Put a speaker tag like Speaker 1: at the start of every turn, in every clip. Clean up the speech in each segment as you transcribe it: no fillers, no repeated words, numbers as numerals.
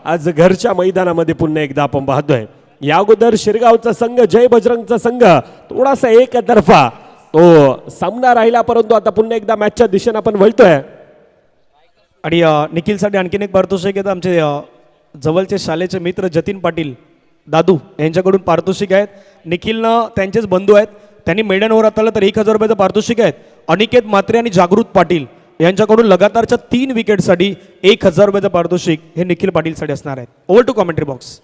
Speaker 1: आज घरच्या मैदानामध्ये पुन्हा एकदा आपण पाहतोय. या अगोदर शिरगावचा संघ जय बजरंगचा संघ थोडासा एकतर्फा तो सामना राहिला, परंतु आता पुन्हा एकदा मॅचच्या दिशेने आपण वळतोय.
Speaker 2: आणि निखिलसाठी आणखीन एक पारितोषिक आहे. आमचे जवळचे शाळेचे मित्र जतीन पाटील दादू यांच्याकडून पारितोषिक आहेत. निखिलनं त्यांचेच बंधू आहेत, त्यांनी मैदानावर आताला तर 1000 रुपयाचं पारितोषिक आहेत. अनिकेत म्हात्रे आणि जागृत पाटील यांच्याकडून लगातारच्या 3 विकेटसाठी 1000 रुपयाचं पारितोषिक हे निखिल पाटीलसाठी असणार आहेत. Over to commentary box.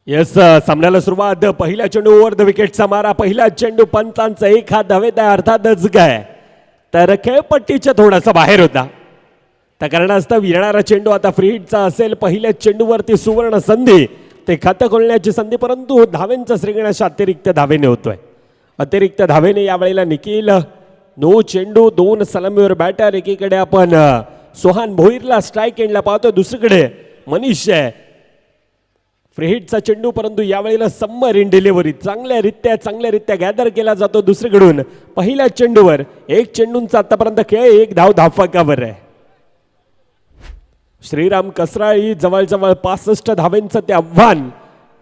Speaker 1: Yes, सामन्याला सुरुवात. पहिल्या चेंडू ओव्हर द विकेटचा मारा. पहिला चेंडू पंचांचा एक हात धावेत आहे, अर्थातच काय तर खेळपट्टीच्या थोडासा बाहेर होता. त्या कारणास्तव येणारा चेंडू आता फ्री हिटचा असेल. पहिल्या चेंडूवरती सुवर्ण संधी, ते खातं खोलण्याची संधी, परंतु धावेंचा श्रीगणेश अतिरिक्त धावेने होतोय. अतिरिक्त धावेने यावेळेला निखिल. नो चेंडू, 2 सलामीवर बॅटर. एकीकडे आपण सोहान भोईरला स्ट्राईक एंडला पाहतोय, दुसरीकडे मनीष आहे. फ्री हिटचा चेंडू, परंतु यावेळेला समर इन डिलिव्हरी चांगल्यारित्या गॅदर केला जातो. दुसरीकडून पहिल्या चेंडूवर 1 चेंडूंचा आतापर्यंत खेळ, 1 धाव धाफाकावर आहे. श्रीराम कसराळी जवळजवळ 65 धावेंचं ते आव्हान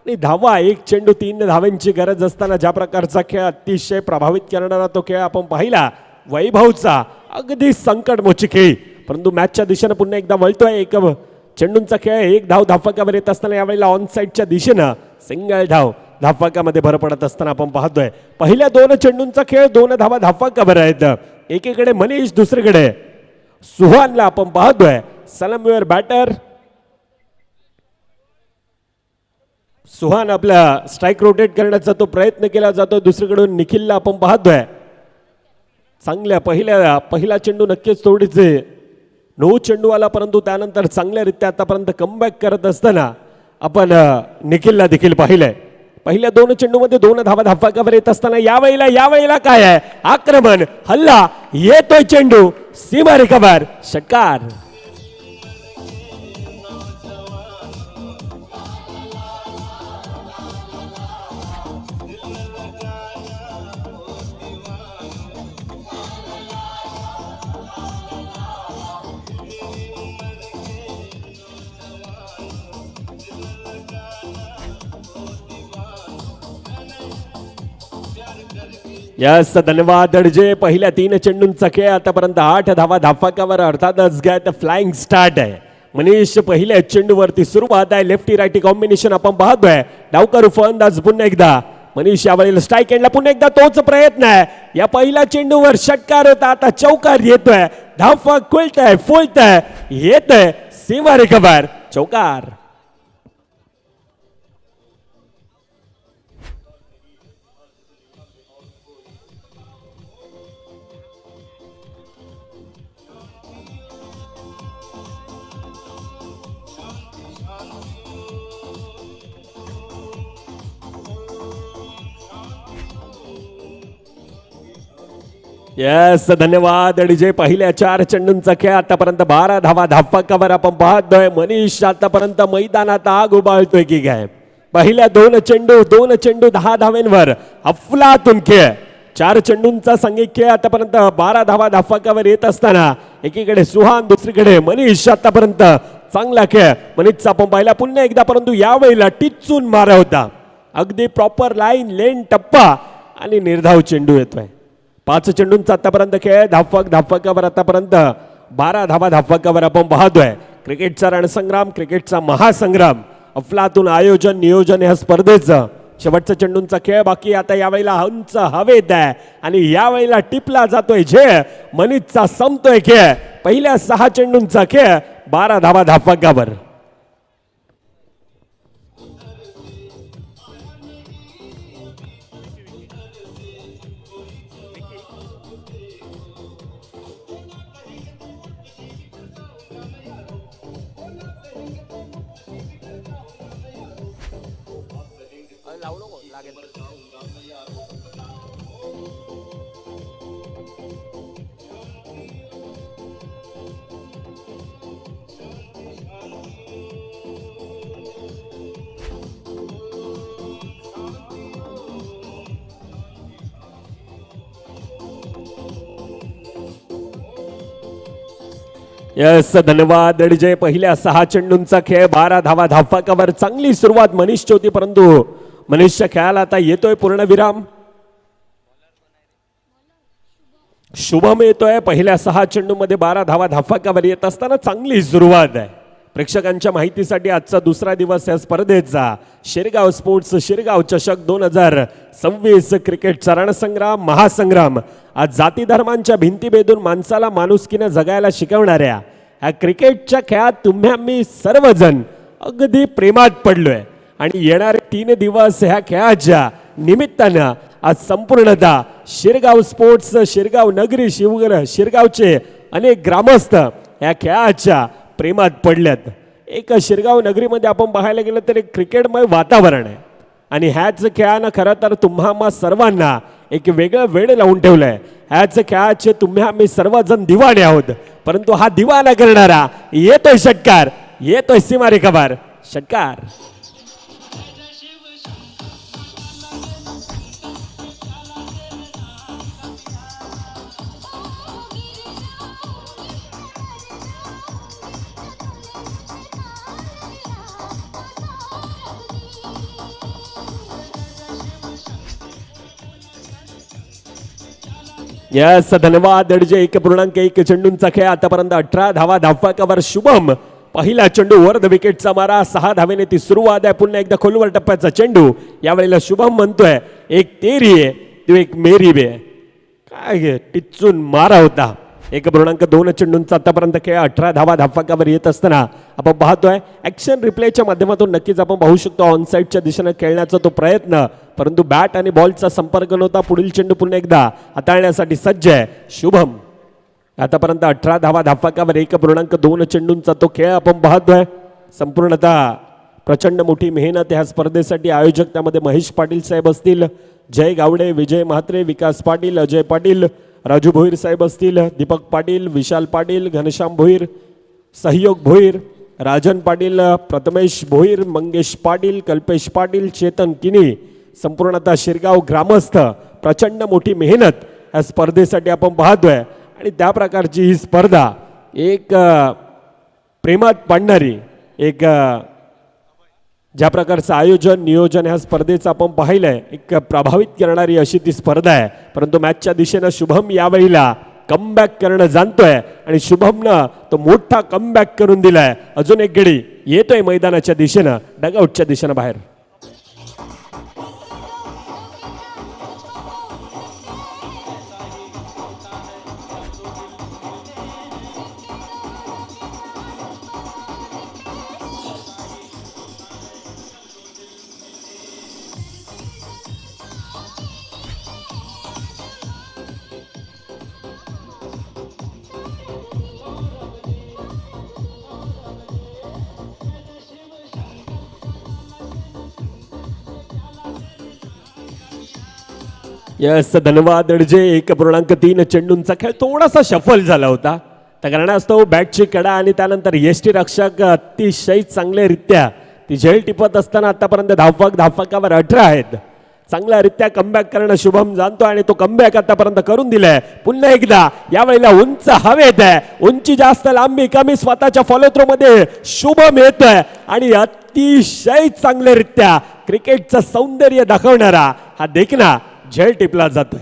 Speaker 1: आणि धावा 1 चेंडू 3 धावेंची गरज असताना ज्या प्रकारचा खेळ अतिशय प्रभावित करणारा तो खेळ आपण पाहिला. वैभवचा अगदी संकटमोची खेळ, परंतु मॅचच्या दिशेने पुन्हा एकदा वळतोय. 1 चेंडूंचा खेळ, 1 धाव धाफाकावर येत असताना यावेळेला ऑन साईडच्या दिशेनं सिंगल धाव धाफाकामध्ये भर पडत असताना आपण पाहतोय. पहिल्या 2 चेंडूंचा खेळ, 2 धावा धाफाकावर आहेत. एकीकडे मनीष, दुसरीकडे सुहानला आपण पाहतोय. सलामीवर बॅटर सुहान आपला स्ट्राईक रोटेट करण्याचा तो प्रयत्न केला जातो. दुसरीकडून निखिलला आपण पाहतोय. चांगल्या पहिला चेंडू नक्कीच थोडीचे नो चेंडू आला, परंतु त्यानंतर चांगल्यारित्या आतापर्यंत कमबॅक करत असताना आपण निखिलला देखील पाहिलंय. पहिल्या 2 चेंडूमध्ये 2 धावा धाफाकावर येत असताना यावेळेला काय आहे, आक्रमण, हल्ला, येतोय चेंडू, सीमा रिकव्हर, षटकार. यस, धन्यवाद अडजे. पहिल्या 3 चेंडूंचा खेळ, आतापर्यंत 8 धावा धाफाकावर, अर्थातच काय फ्लाइंग स्टार्ट आहे. मनीष पहिल्या चेंडूवरती सुरुवात आहे. लेफ्टी राईटी कॉम्बिनेशन आपण पाहतोय. डावकर फलंदाज पुन्हा एकदा मनीष यावेळेला स्ट्राईक एंडला पुन्हा एकदा तोच प्रयत्न आहे. या पहिल्या चेंडूवर षटकार होता, आता चौकार येतोय. धाफा खुलतय, फुलतय, येतय, सीमा रिकव्हर, चौकार. यस, धन्यवाद अडीजे. पहिल्या 4 चेंडूंचा खेळ, आतापर्यंत 12 धावा धाफाकावर आपण पाहतोय. मनीष आतापर्यंत मैदानात आग उबाळतोय की काय. पहिल्या 2 चेंडू 10 धावेंवर अफलातून खेळ. 4 चेंडूंचा संघिक खेळ, आतापर्यंत 12 धावा धाफाकावर येत असताना एकीकडे सुहान, दुसरीकडे मनीष. आतापर्यंत चांगला खेळ मनीषचा आपण पाहिला पुन्हा एकदा, परंतु यावेळेला टिचून मारा होता. अगदी प्रॉपर लाईन, लेन, टप्पा आणि निर्धाव चेंडू येतोय. 5 चेंडूंचा आतापर्यंत खेळ, धाफाकावर आतापर्यंत 12 धावा धाफाकावर आपण पाहतोय. क्रिकेटचा रणसंग्राम, क्रिकेटचा महासंग्राम, अफलातून आयोजन नियोजन या स्पर्धेचं शेवटचा चेंडूंचा खेळ बाकी. आता यावेळेला हंच हवेत आहे आणि यावेळेला टिपला जातोय झेळ. मनीषचा संपतोय खेळ. पहिल्या 6 चेंडूंचा खेळ, 12 धावा धाफाकावर. यस धन्यवाद डीजे. पहिल्या 6 चेंडूंचा खेळ, 12 धावा धावफलकावर. चांगली सुरुवात मनीषची होती, परंतु मनीषच्या खेळाला आता येतोय पूर्णविराम. शुभम येतोय पहिल्या 6 चेंडूमध्ये 12 धावा धावफलकावर. येत असताना चांगली सुरुवात आहे. प्रेक्षकांच्या माहितीसाठी आजचा दुसरा दिवस या स्पर्धेचा शिरगाव स्पोर्ट्स शिरगाव चषक 2026 क्रिकेटचा रणसंग्राम महासंग्राम. आज जाती धर्मांच्या भिंती बेधून माणसाला माणुसकीनं जगायला शिकवणाऱ्या ह्या क्रिकेटच्या खेळात तुम्ही आम्ही सर्वजण अगदी प्रेमात पडलोय. आणि येणारे 3 दिवस ह्या खेळाच्या निमित्तानं आज संपूर्णतः शिरगाव स्पोर्ट्स शिरगाव नगरी शिरगावचे अनेक ग्रामस्थ या खेळाच्या प्रेमात पडल्यात. एक शिरगाव नगरीमध्ये आपण पाहायला गेलं तर एक क्रिकेटमय वातावरण आहे. आणि ह्याच खेळानं खरं तर तुम्हा सर्वांना एक वेगळं वेळ लावून ठेवलंय. ह्याच खेळाचे तुम्ही आम्ही सर्वजण दिवाणे आहोत. परंतु हा दिवाना करणारा येतोय षटकार, येतोय सीमारेखाबार षटकार. यस धन्यवाद डीजे. 1.1 चेंडूंचा खेळ, आतापर्यंत 18 धावा धावफलकावर. शुभम पहिला चेंडू वर द विकेटचा मारा, 6 धावेने ती सुरुवात आहे. पुन्हा एकदा खोलवर टप्प्याचा चेंडू. यावेळेला शुभम म्हणतोय एक तेरी आहे तो एक मेरी बे. काय टिचून मारा होता. 1.2 चेंडूंचा आतापर्यंत खेळ, 18 धावा धावफलकावर येत असताना आपण पाहतोय ऍक्शन रिप्लेच्या माध्यमातून नक्कीच आपण पाहू शकतो ऑनसाईडच्या दिशेने खेळण्याचा तो प्रयत्न, परंतु बॅट आणि बॉलचा संपर्क नव्हता. पुढील चेंडू पुन्हा एकदा हाताळण्यासाठी सज्ज आहे शुभम. आतापर्यंत 18 धावा धावफलकावर. 1.2 चेंडूंचा तो खेळ आपण पाहतोय. संपूर्णतः प्रचंड मोठी मेहनत ह्या स्पर्धेसाठी. आयोजक त्यामध्ये महेश पाटील साहेब असतील, जय गावडे, विजय म्हात्रे, विकास पाटील, अजय पाटील, राजू भोईर साहेब असतील, दीपक पाटील, विशाल पाटील, घनश्याम भोईर, सहयोग भोईर, राजन पाटील, प्रथमेश भोईर, मंगेश पाटील, कल्पेश पाटील, चेतन किनी. संपूर्णतः शिरगाव ग्रामस्थ. प्रचंड मोठी मेहनत या स्पर्धेसाठी आपण पाहतोय. आणि त्या प्रकारची ही स्पर्धा एक प्रेमात पाडणारी, एक ज्या प्रकारचं आयोजन नियोजन ह्या स्पर्धेचं आपण पाहिलंय, एक प्रभावित करणारी अशी ती स्पर्धा आहे. परंतु मॅचच्या दिशेनं शुभम यावेळेला कमबॅक करणं जाणतोय आणि शुभमनं तो मोठा कमबॅक करून दिलाय. अजून एक गडी येतोय मैदानाच्या दिशेनं, डगआउटच्या दिशेनं बाहेर. यस धन्यवाद डीजे. 1.3 चेंडूंचा खेळ थोडासा शफल झाला होता. त्या कारणास्तव बॅटची कडा आणि त्यानंतर यष्टी रक्षक अतिशय चांगल्यारित्या ती झेल टिपत असताना आतापर्यंत धावफलकावर 18 आहेत. चांगल्यारित्या कमबॅक करणं शुभम जाणतो आणि तो कमबॅक आतापर्यंत करून दिलाय. पुन्हा एकदा यावेळेला उंच हवेत आहे, उंची जास्त लांबी कमी, स्वतःच्या फॉलो थ्रो मध्ये शुभम येतोय आणि अतिशय चांगल्यारित्या क्रिकेटचं सौंदर्य दाखवणारा हा देखना झेल टिपला जातोय.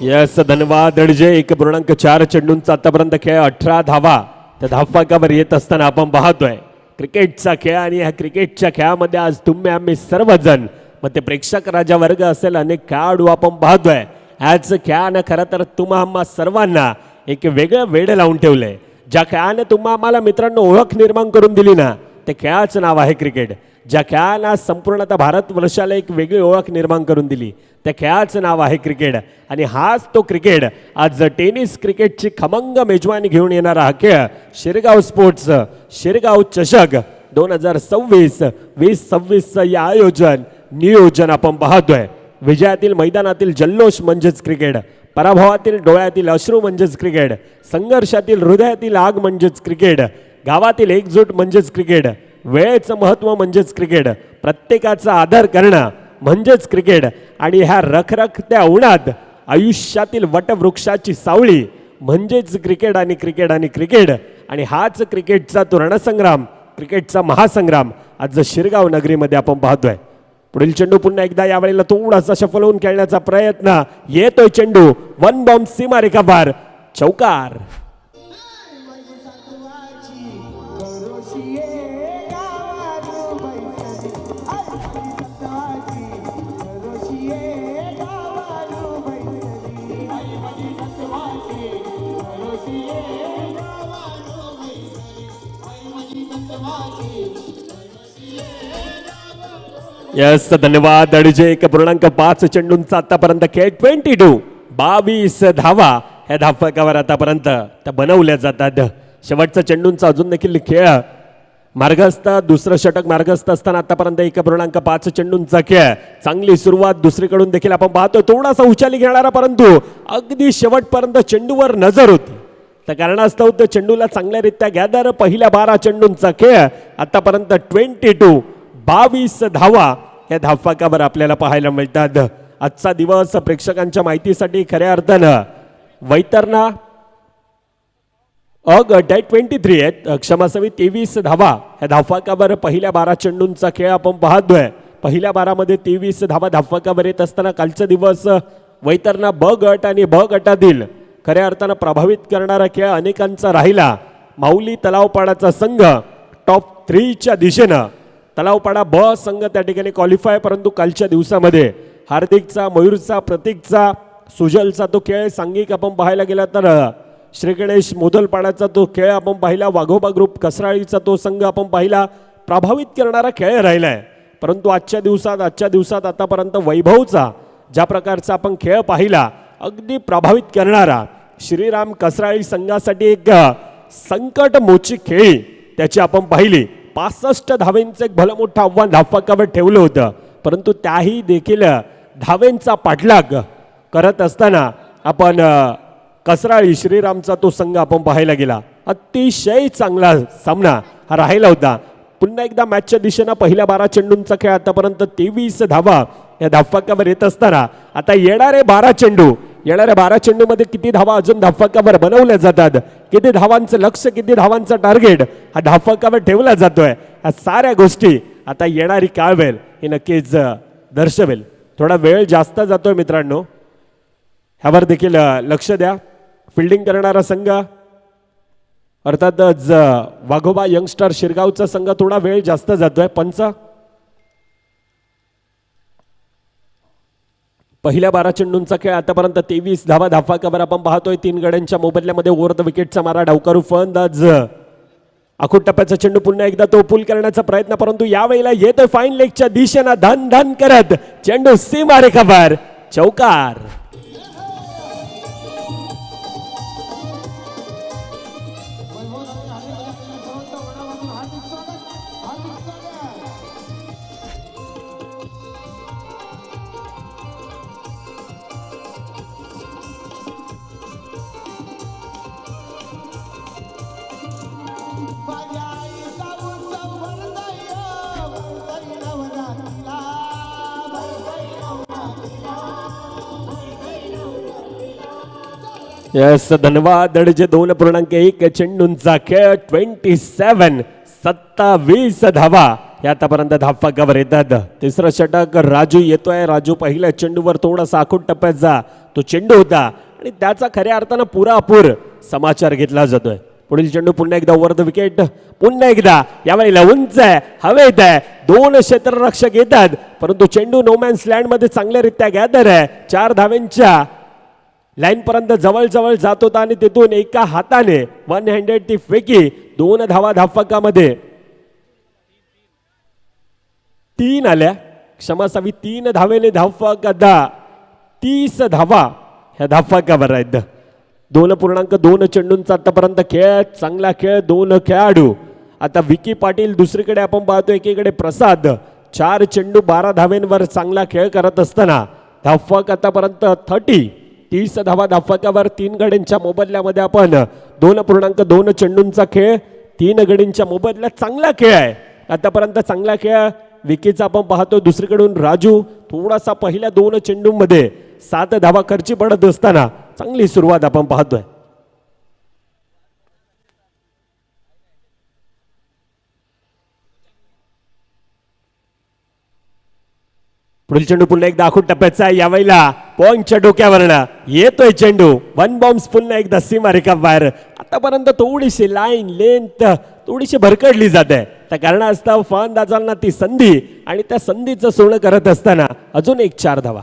Speaker 1: यस धन्यवाद डीजे. 1.4 चेंडूंचा आतापर्यंत खेळ, 18 धावा त्या धावफलकावर येत असताना आपण पाहतोय क्रिकेटचा खेळ. आणि ह्या क्रिकेटच्या खेळामध्ये आज तुम्ही आम्ही सर्वजण, मग ते प्रेक्षक राजा वर्ग असेल, अनेक खेळाडू आपण पाहतोय. ह्याच खेळानं खरं तर तुम्हा सर्वांना एक वेगळं वेड लावून ठेवलंय. ज्या खेळाने तुम्हा आम्हाला मित्रांनो ओळख निर्माण करून दिली ना, ते खेळाचं नाव आहे क्रिकेट. ज्या खेळानं संपूर्णतः भारतवर्षाला एक वेगळी ओळख निर्माण करून दिली त्या खेळाचं नाव आहे क्रिकेट. आणि हाच तो क्रिकेट आज टेनिस क्रिकेटची खमंग मेजवानी घेऊन येणारा हा खेळ शिरगाव स्पोर्ट्स शिरगाव चषक 2026 या नियोजन आपण पाहतोय. विजयातील मैदानातील जल्लोष म्हणजेच क्रिकेट, पराभवातील डोळ्यातील अश्रू म्हणजेच क्रिकेट, संघर्षातील हृदयातील आग म्हणजेच क्रिकेट, गावातील एकजूट म्हणजेच क्रिकेट, वेळेचं महत्त्व म्हणजेच क्रिकेट, प्रत्येकाचा आदर करणं म्हणजेच क्रिकेट. आणि ह्या रखरखत्या उन्हात आयुष्यातील वटवृक्षाची सावळी म्हणजेच क्रिकेट आणि क्रिकेट आणि क्रिकेट. आणि हाच क्रिकेटचा तो रणसंग्राम, क्रिकेटचा महासंग्राम आज शिरगाव नगरीमध्ये आपण पाहतोय. पुढील चेंडू पुन्हा एकदा यावेळेला थोडासा शफल होऊन खेळण्याचा प्रयत्न. येतोय चेंडू, वन बॉम्ब सीमारेखा पार, चौकार. यस, धन्यवाद अडीजे. 1.5 चेंडूंचा आतापर्यंत खेळ. 22 धावा ह्या धावफलकावर आतापर्यंत त्या बनवल्या जातात. शेवटचा चेंडूंचा अजून देखील खेळ मार्गस्थ, दुसरं षटक मार्गस्थ असताना आतापर्यंत 1.5 चेंडूंचा खेळ. चांगली सुरुवात दुसरीकडून देखील आपण पाहतो. थोडासा उचाली घेणारा परंतु अगदी शेवटपर्यंत चेंडूवर नजर होती. त्या कारणास्तव त्या चेंडूला चांगल्यारीत्या गॅदर. पहिल्या 12 चेंडूंचा खेळ आतापर्यंत 22 धावा या धावफलकावर आपल्याला पाहायला मिळतात. आजचा दिवस प्रेक्षकांच्या माहितीसाठी खऱ्या अर्थानं वैतरणा गट 23 आहेत, क्षमासवी 23 धावा या धावफलकावर पहिल्या 12 चेंडूंचा खेळ आपण पाहतोय. पहिल्या 12 मध्ये 23 धावा धावफलकावर येत असताना कालचा दिवस वैतरणा ब गट आणि ब गटातील खऱ्या अर्थानं प्रभावित करणारा खेळ अनेकांचा राहिला. माऊली तलावपाडाचा संघ टॉप 3च्या दिशेनं, तलावपाडा ब संघ त्या ठिकाणी क्वालिफाय. परंतु कालच्या दिवसामध्ये हार्दिकचा, मयूरचा, प्रतीकचा, सुजलचा तो खेळ सांघिक आपण पाहायला गेला तर श्री गणेश मोदलपाड्याचा तो खेळ आपण पाहिला. वाघोबा ग्रुप कसराळीचा तो संघ आपण पाहिला. प्रभावित करणारा खेळ राहिलाय. परंतु आजच्या दिवसात आतापर्यंत वैभवचा ज्या प्रकारचा आपण खेळ पाहिला, अगदी प्रभावित करणारा श्रीराम कसराळी संघासाठी एक संकट मोची खेळी त्याची आपण पाहिली. 65 धावेंचं एक भलं मोठं आव्हान धावफलकावर ठेवलं होतं. परंतु त्याही देखील धावेंचा पाठलाग करत असताना आपण कसराळी श्रीरामचा तो संघ आपण पाहायला गेला. अतिशय चांगला सामना हा राहिला होता. पुन्हा एकदा मॅचच्या दिशेनं पहिल्या 12 चेंडूंचा खेळ आतापर्यंत 23 धावा या धावफलकावर येत असताना आता येणाऱ्या 12 चेंडूमध्ये किती धावा अजून धावफलकावर बनवल्या जातात, किती धावांचं लक्ष, किती धावांचं टार्गेट हा धावफलकावर ठेवला जातोय, या साऱ्या गोष्टी आता येणारी काळवेल हे नक्कीच दर्शवेल. थोडा वेळ जास्त जातोय मित्रांनो, ह्यावर देखील लक्ष द्या. फिल्डिंग करणारा संघ अर्थातच वाघोबा यंगस्टर शिरगावचा संघ थोडा वेळ जास्त जातोय. पंच पहिल्या 12 चेंडूंचा खेळ आतापर्यंत 23 धावा धावफलकावर आपण पाहतोय. 3 गड्यांच्या मोबदल्यामध्ये ओव्हर द विकेटचा मारा डावकारू फलंदाज. आखूट टप्प्याचा चेंडू पुन्हा एकदा तो पूल करण्याचा प्रयत्न, परंतु यावेळेला येतोय फाईन लेगच्या दिशेनं धन धन करत चेंडू सीमारेखावर, चौकार. यस, धन्यवाद. 2.1 चेंडूंचा खेळ. 27 धावा या आतापर्यंत धावफलकावर येतात. तिसरं षटक राजू येतोय. राजू पहिल्या चेंडूवर थोडासा आखूट टप्प्याचा तो चेंडू होता आणि त्याचा खऱ्या अर्थानं पुरापूर समाचार घेतला जातोय. पुढील चेंडू पुन्हा एकदा ओव्हर द विकेट, पुन्हा एकदा यावेळेला उंच आहे, हवेत आहे. 2 क्षेत्ररक्षक येतात परंतु चेंडू नोमॅन्स लँड मध्ये चांगल्यारीत्या गॅदर आहे. 4 धावेंच्या लाईन पर्यंत जवळ जात होता आणि तिथून एका हाताने 1 हँडेड ती फेकी. 2 धावा धावफलकामध्ये 3 आल्या, क्षमा असावी, 3 धावेने धावफलक आता 30 धावा ह्या धावफलकावर आहेत. 2.2 चेंडूंचा आतापर्यंत खेळ, चांगला खेळ, 2 खेळाडू. आता विकी पाटील दुसरीकडे आपण पाहतो, एकीकडे प्रसाद. 4 चेंडू 12 धावेंवर चांगला खेळ करत असताना धावफलक आतापर्यंत 30 धावा धावफलकावर. 3 गड्यांच्या मोबदल्यामध्ये आपण 2.2 चेंडूंचा खेळ, 3 गडींच्या मोबदल्यात चांगला खेळ आहे आतापर्यंत, चांगला खेळ विकीचा आपण पाहतो. दुसरीकडून राजू थोडासा पहिल्या 2 चेंडूंमध्ये 7 धावा खर्ची पडत असताना चांगली सुरुवात आपण पाहतोय. पुढील चेंडू पुन्हा एकदा आखूड टप्प्याचा आहे, यावेळेला पॉइंटच्या डोक्यावरनं येतोय चेंडू. 1 बॉम्ब्स पुन्हा एकदा सीमा रेखा बाहेर. आतापर्यंत थोडीशी लाईन लेंथ थोडीशी भरकडली जाते, त्या कारणास्तव फलंदाजांना ती संधी आणि त्या संधीचं सोनं करत असताना अजून एक 4 धावा.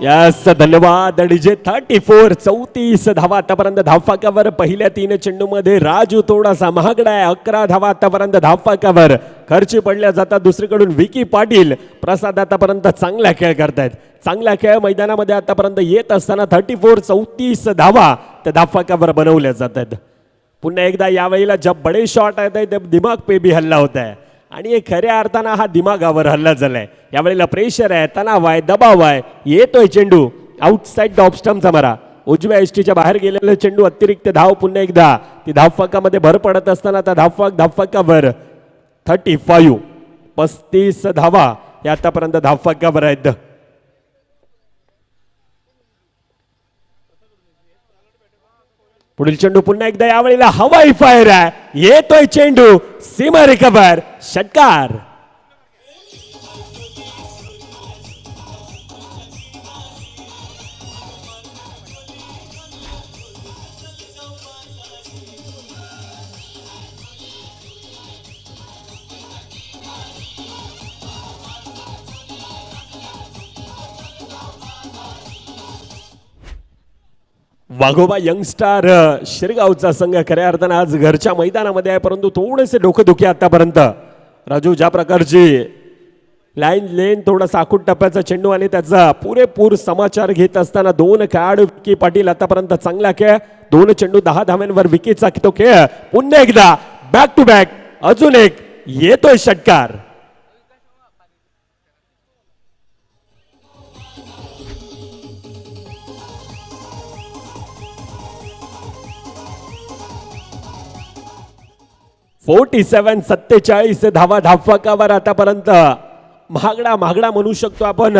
Speaker 1: यस, धन्यवाद डीजे. 34 धावा आतापर्यंत धावफलकावर. पहिल्या 3 चेंडूमध्ये राजू थोडासा महागडा आहे, 11 धावा आतापर्यंत धावफलकावर खर्ची पडल्या जातात. दुसरीकडून विकी पाटील, प्रसाद आतापर्यंत चांगला खेळ करतायत, चांगला खेळ मैदानामध्ये आतापर्यंत येत असताना 34 धावा त्या धावफलकावर बनवल्या जात आहेत. पुन्हा एकदा यावेळेला जब बडे शॉट आहेत दिमाग पे भी हल्ला होत आहे आणि खऱ्या अर्थानं हा दिमागावर हल्ला झालाय. यावेळेला प्रेशर आहे, तणाव आहे, दबाव आहे. येतोय चेंडू आउटसाइड ऑफ स्टंपचा मारा, उजव्या एसटीच्या बाहेर गेलेला चेंडू, अतिरिक्त धाव. पुन्हा एकदा ती धावफलकामध्ये भर पडत असताना त्या धावफलकावर 35 धावा या आतापर्यंत धावफलकावर आहेत. पुढील चेंडू पुन्हा एकदा यावेळेला हवाई फायर आहे, येतोय चेंडू सीमा रेखाबाहेर, षटकार. वाघोबा यंगस्टार शिरगावचा संघ खऱ्या अर्थानं आज घरच्या मैदानामध्ये आहे, परंतु थोडेसे डोकेदुखी आतापर्यंत. राजू ज्या प्रकारची लाईन लेन थोडासा आखूड टप्प्याचा चेंडू आणि त्याचा पुरेपूर समाचार घेत असताना 2 खेळाडू. विकी पाटील आतापर्यंत चांगला खेळ, 2 चेंडू 10 धाव्यांवर विकीचा तो खेळ. पुन्हा एकदा बॅक टू बॅक, अजून एक येतोय षटकार. (47) 47 धावा धावफलकावर आतापर्यंत. महागडा म्हणू शकतो आपण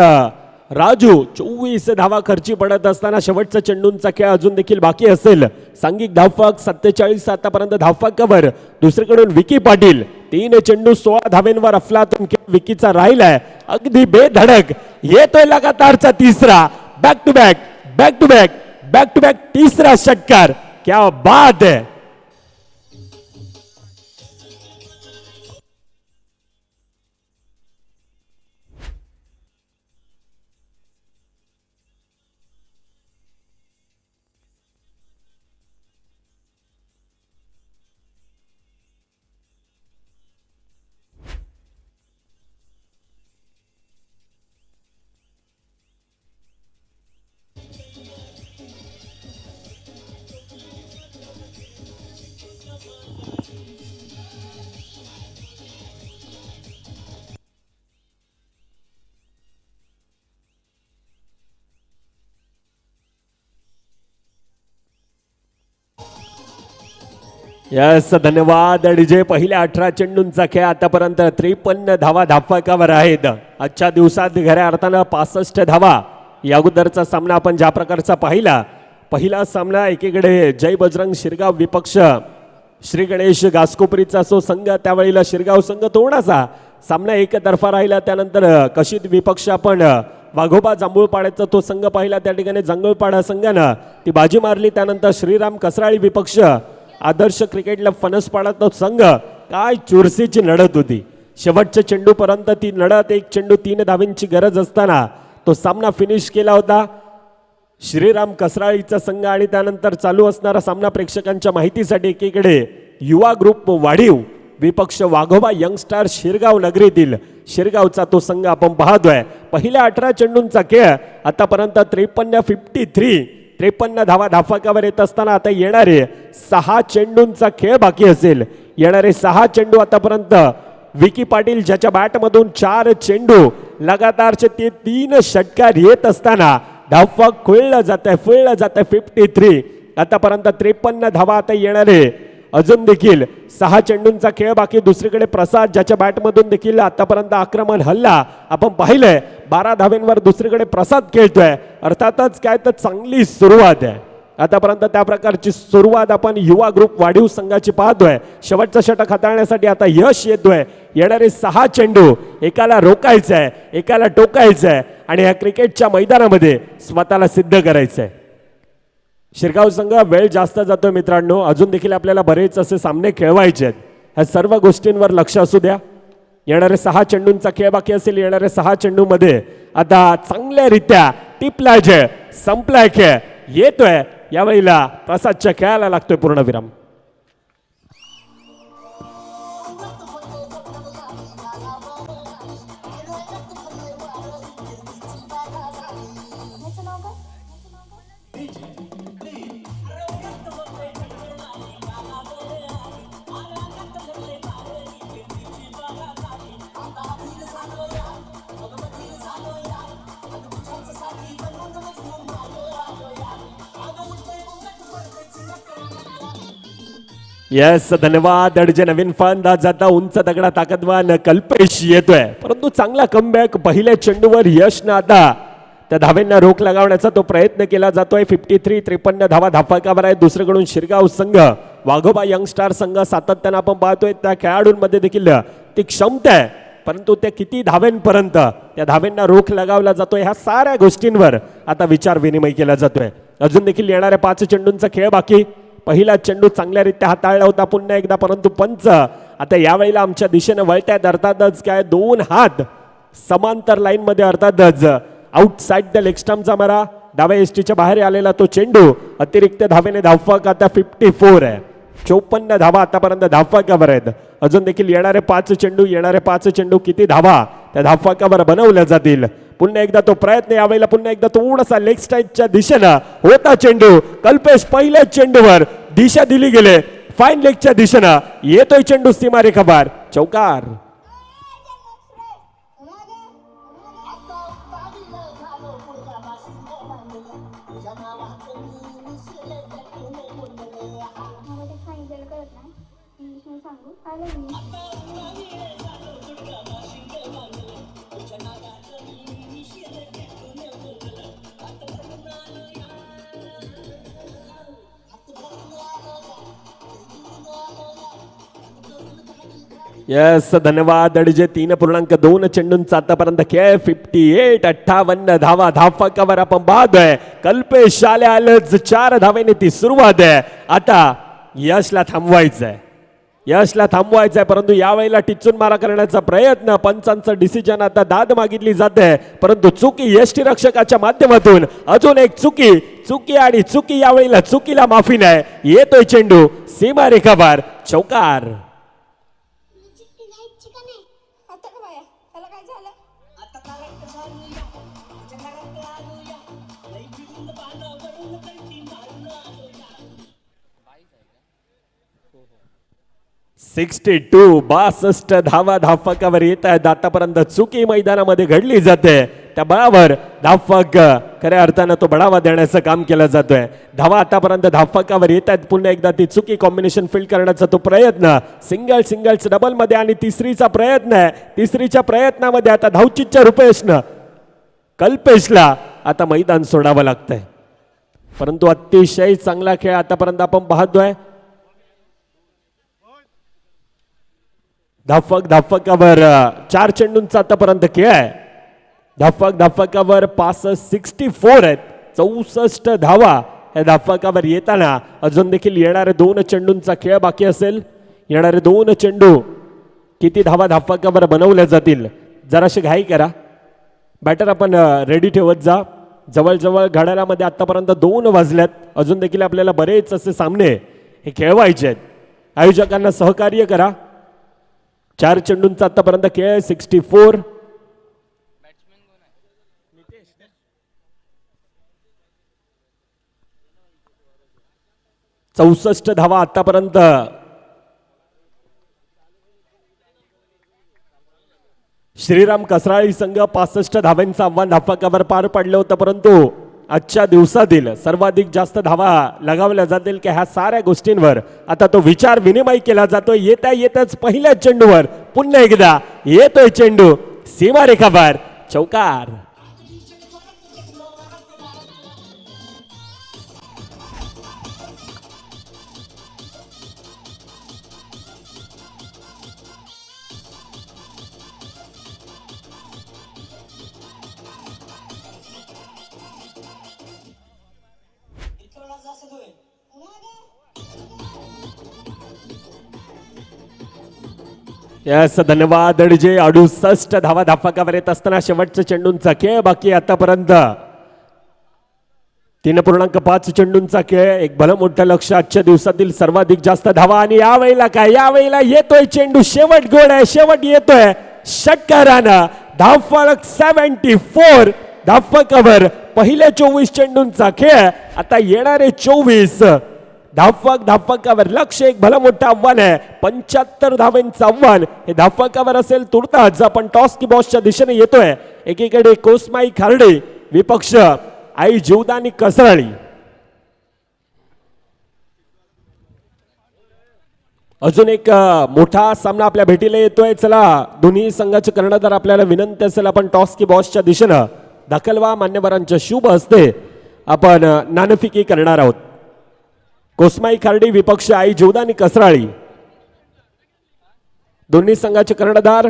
Speaker 1: राजू. 24 धावा खर्ची पडत असताना शेवटचा चेंडूंचा खेळ अजून देखील बाकी असेल. सांघिक धावफलक 47 आतापर्यंत धावफलकावर. दुसरीकडून विकी पाटील 3 चेंडू 16 धावेंवर अफलातून खेळ विकीचा राहिलाय, अगदी बेधडक. येतोय लगातारचा तिसरा, back to back, back to back, back to back, तिसरा षटकार. क्या बात है. यस, धन्यवाद डीजे. पहिल्या 18 चेंडूंचा खेळ आतापर्यंत 53 धावा धावफलकावर आहेत. आजच्या दिवसात खऱ्या अर्थानं 65 धावा. या अगोदरचा सामना आपण ज्या प्रकारचा पाहिला, पहिला सामना एकीकडे जय बजरंग शिरगाव विपक्ष श्री गणेश घासकोपरीचा असो संघ, त्यावेळेला शिरगाव संघ थोडासा सामना एकतर्फा राहिला. त्यानंतर कशिद विपक्ष आपण वाघोबा जांभूळपाड्याचा तो संघ पाहिला, त्या ठिकाणी जांभूळपाडा संघानं ती बाजी मारली. त्यानंतर श्रीराम कसराळी विपक्ष आदर्श क्रिकेटला फणसपाडा तो संघ काय चुरशीची लढत होती. शेवटच्या चेंडूपर्यंत ती लढत, एक चेंडू 3 धावांची गरज असताना तो सामना फिनिश केला होता. श्रीराम कसराळीचा संघ आणि त्यानंतर चालू असणारा सामना प्रेक्षकांच्या माहितीसाठी एकीकडे युवा ग्रुप वाढीव विपक्ष वाघोबा यंगस्टार शिरगाव नगरीतील शिरगावचा तो संघ आपण पाहतोय. पहिल्या 18 चेंडूंचा खेळ आतापर्यंत 53 धावा धाफकावर येत असताना आता येणारे 6 चेंडूंचा खेळ बाकी असेल. येणारे 6 चेंडू आतापर्यंत विकी पाटील ज्याच्या बॅटमधून 4 चेंडू लगातारचे ते 3 षटकार येत असताना धावफक खुळलं जात आहे 53. आतापर्यंत 53 धावा आता येणारे अजून देखील 6 चेंडूंचा खेळ बाकी. दुसरीकडे प्रसाद ज्याच्या बॅटमधून देखील आतापर्यंत आक्रमण हल्ला आपण पाहिलंय 12 धावेंवर दुसरीकडे प्रसाद खेळतोय. अर्थातच काय तर चांगली सुरुवात आहे आतापर्यंत. त्या प्रकारची सुरुवात आपण युवा ग्रुप वाढीव संघाची पाहतोय. शेवटचा षटक हाताळण्यासाठी आता यश येतोय. येणारे 6 चेंडू एकाला रोकायचं आहे, एकाला टोकायचं आहे आणि या क्रिकेटच्या मैदानामध्ये स्वतःला सिद्ध करायचं आहे. शिरगाव संघ वेळ जास्त जातोय मित्रांनो, अजून देखील आपल्याला बरेच असे सामने खेळवायचे आहेत. ह्या सर्व गोष्टींवर लक्ष असू द्या. येणारे 6 चेंडूंचा खेळ बाकी असेल. येणारे 6 चेंडूमध्ये आता चांगल्यारीत्या टिपलाय खेळ, संपलाय खेळ येतोय. यावेळेला प्रसादच्या खेळाला लागतोय पूर्णविराम. येस धन्यवाद. अडजे नवीन फलंदाज आता उंच दगडा ताकदवान कल्पेश येतोय, परंतु चांगला कमबॅक. पहिल्या चेंडूवर यश ना आता त्या धावेंना रोख लगावण्याचा तो प्रयत्न केला जातोय. 53 धावा धाफकावर आहे. दुसरीकडून शिरगाव संघ वाघोबा यंगस्टार संघ सातत्यानं आपण पाहतोय त्या खेळाडूंमध्ये देखील ती क्षमता आहे, परंतु त्या किती धावेंपर्यंत त्या धावेंना रोख लगावला जातोय ह्या साऱ्या गोष्टींवर आता विचार विनिमय केला जातोय. अजून देखील येणाऱ्या 5 चेंडूंचा खेळ बाकी. पहिला चेंडू चांगल्यारीत्या हाताळला होता पुन्हा एकदा, परंतु पंच आता यावेळेला आमच्या दिशेने वळतायत. अर्थातच काय 2 हात समांतर लाईन मध्ये, अर्थातच आउटसाइड द लेग स्टंपचा मारा. डाव्या एसटीच्या बाहेर आलेला तो चेंडू अतिरिक्त धावेने धावफक आता 54 आहे. 54 धावा आतापर्यंत धावफकावर आहेत. अजून देखील येणारे 5 चेंडू किती धावा त्या धावफकावर बनवल्या जातील. पुन्हा एकदा तो प्रयत्न, यावेळेला पुन्हा एकदा थोडासा लेग स्ट्राईकच्या दिशेनं होता चेंडू. कल्पेश पहिल्या चेंडूवर दिशा दिली गेले फाईन लेगच्या दिशेनं. येतोय चेंडू सीमारेखाबाहेर, चौकार. यस धन्यवाद. अडीजे 3.2 चेंडूंचा आतापर्यंत खेळ. 58 धावा धावफकावर आपण पाहतोय. कल्पेश आल्याच 4 धावेने ती सुरुवात आहे. आता यशला थांबवायचंय, परंतु यावेळेला टिचून मारा करण्याचा प्रयत्न. पंचांचं डिसिजन आता दाद मागितली जाते, परंतु चुकी यष्टी रक्षकाच्या माध्यमातून. अजून एक चुकी आणि चुकी, यावेळेला चुकीला माफी नाही. येतोय चेंडू सीमारेखाबाहेर, चौकार. बासष्ट धावा धावफकावर येत आहेत. आतापर्यंत चुकी मैदानामध्ये घडली जाते, त्या बळावर धावफक खऱ्या अर्थानं तो बढावा देण्याचं काम केलं जातोय. धावा आतापर्यंत धावफकावर येत आहेत. पुन्हा एकदा ती चुकी कॉम्बिनेशन फील्ड करण्याचा तो प्रयत्न. सिंगल्स डबल मध्ये आणि तिसरीचा प्रयत्न आहे. तिसरीच्या प्रयत्नामध्ये आता धावचितच्या रुपेशनं कल्पेशला आता मैदान सोडावं लागतंय, परंतु अतिशय चांगला खेळ आतापर्यंत आपण पाहतोय. धावफकावर 4 चेंडूंचा आतापर्यंत खेळ आहे. धावफकावर 64 आहेत. 64 धावा या धावफलकावर येताना अजून देखील येणारे 2 चेंडूंचा खेळ बाकी असेल. येणारे 2 चेंडू किती धावा धावफलकावर बनवल्या जातील जराशी घाई करा. बॅटर आपण रेडी ठेवत जा. जवळजवळ घड्याळामध्ये आतापर्यंत 2 वाजल्यात. अजून देखील आपल्याला बरेच असे सामने हे खेळवायचे आहेत. आयोजकांना सहकार्य करा. 4 चेंडूंचा आतापर्यंत खेळ 64. 64 धावा आतापर्यंत श्रीराम कसराळी संघ 65 धावांचं आव्हान धावफलकावर पार पाडलं होतं. परंतु आजच्या दिवसातील सर्वाधिक जास्त धावा लगावल्या जातील की ह्या साऱ्या गोष्टींवर आता तो विचार विनिमय केला जातोय. येताच पहिल्या चेंडूवर पुन्हा एकदा येतोय चेंडू सीमारेखावर चौकार. यस धन्यवाद डीजे. 68 धावा धावफलकावर येत असताना शेवटच्या चेंडूंचा खेळ बाकी आतापर्यंत 3.5 चेंडूंचा खेळ. एक भलं मोठं लक्ष आजच्या दिवसातील सर्वाधिक जास्त धावा आणि यावेळेला काय यावेळेला येतोय चेंडू. शेवट गोड आहे. शेवट येतोय षटकारानं. धावफलक 74 धावफलकावर पहिल्या 24 चेंडूंचा खेळ. आता येणारे 24 धावफलकावर लक्ष. एक भलं मोठं आव्हान आहे. 75 धावांचं आव्हान हे धावफलकावर असेल. तुर्ताच आपण टॉस की बॉसच्या दिशेने येतोय. एकीकडे कोसमाई खार्डे विपक्ष आई जीवदानी कसराळी. अजून एक मोठा सामना आपल्या भेटीला येतोय. चला दोन्ही संघाचे कर्णधार आपल्याला विनंती असेल आपण टॉस की बॉसच्या दिशेनं दाखलवा. मान्यवरांच्या शुभ हस्ते आपण नाणेफेकी करणार आहोत. कोसमाई खार्डी विपक्ष आई जीवदानी कसराळी. दोन्ही संघाचे कर्णधार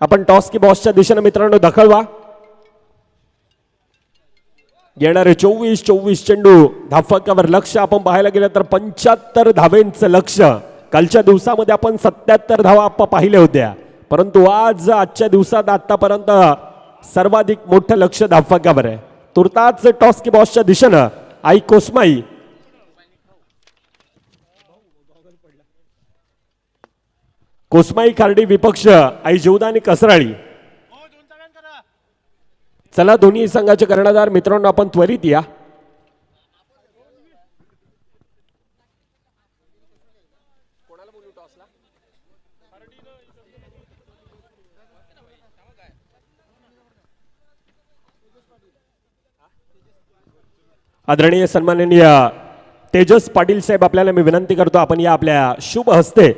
Speaker 1: आपण टॉस की बॉसच्या दिशेने मित्रांनो दाखलवा. येणारे 24 चेंडू धावफलकावर लक्ष आपण पाहायला गेलं तर 75 धावेंचं लक्ष. कालच्या दिवसामध्ये आपण 77 धावा आपण पाहिल्या होत्या. परंतु आजच्या दिवसात आतापर्यंत सर्वाधिक मोठं लक्ष धावफलकावर आहे. तुर्ताच टॉस की बॉसच्या दिशेनं आई कोसमाई. कोसमाई खार्डी विपक्ष आई जीवदानी कसराळी. चला दोन्ही संघाचे कर्णधार मित्रांनो आपण त्वरित या. आदरणीय सन्माननीय तेजस पाटील साहेब आपल्याला मी विनंती करतो आपण या आपल्या शुभ हस्ते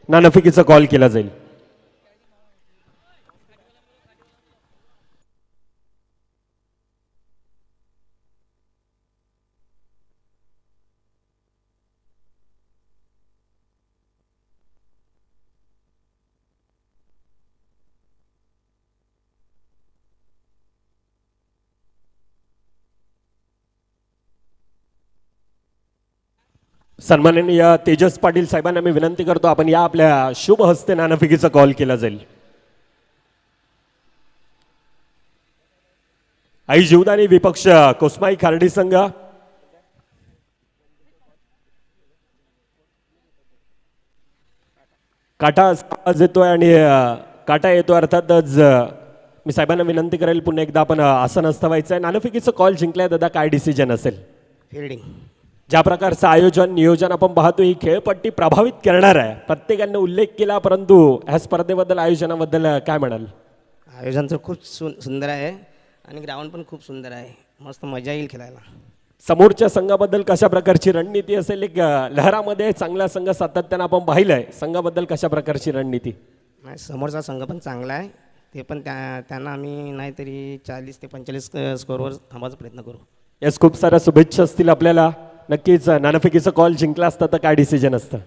Speaker 1: नाणेफेकीचा कॉल केला जाईल. सन्माननीय तेजस पाटील साहेबांना मी विनंती करतो आपण या आपल्या शुभ हस्ते नाणेफेकीचा कॉल केला जाईल. आई जीवदानी विपक्ष कोसमाई खार्डी संघ. काटा आवाज येतोय आणि काटा येतोय अर्थातच मी साहेबांना विनंती करेल पुन्हा एकदा आपण आसन व्हायचं आहे. नाणेफेकीचं कॉल जिंकलाय दादा काय डिसिजन असेल?
Speaker 2: फिल्डिंग.
Speaker 1: ज्या प्रकारचं आयोजन नियोजन आपण पाहतो ही खेळपट्टी प्रभावित करणार आहे. प्रत्येकाने उल्लेख केला परंतु ह्या स्पर्धेबद्दल आयोजनाबद्दल काय म्हणाल?
Speaker 3: आयोजन तर खूप सुंदर आहे आणि ग्राउंड पण खूप सुंदर आहे. मस्त मजा येईल खेळायला.
Speaker 1: समोरच्या संघाबद्दल कशा प्रकारची रणनीती असेल? एक लहरामध्ये चांगला संघ सातत्यानं आपण पाहिलंय. संघाबद्दल कशा प्रकारची रणनीती?
Speaker 3: नाही, समोरचा संघ पण चांगला आहे. ते पण त्यांना आम्ही नाहीतरी 40 ते 45 स्कोअरवर थांबायचा प्रयत्न करू.
Speaker 1: यास खूप साऱ्या शुभेच्छा असतील आपल्याला. नक्कीच नाणेफेकीचं कॉल जिंकला असता तर काय डिसिजन असतं?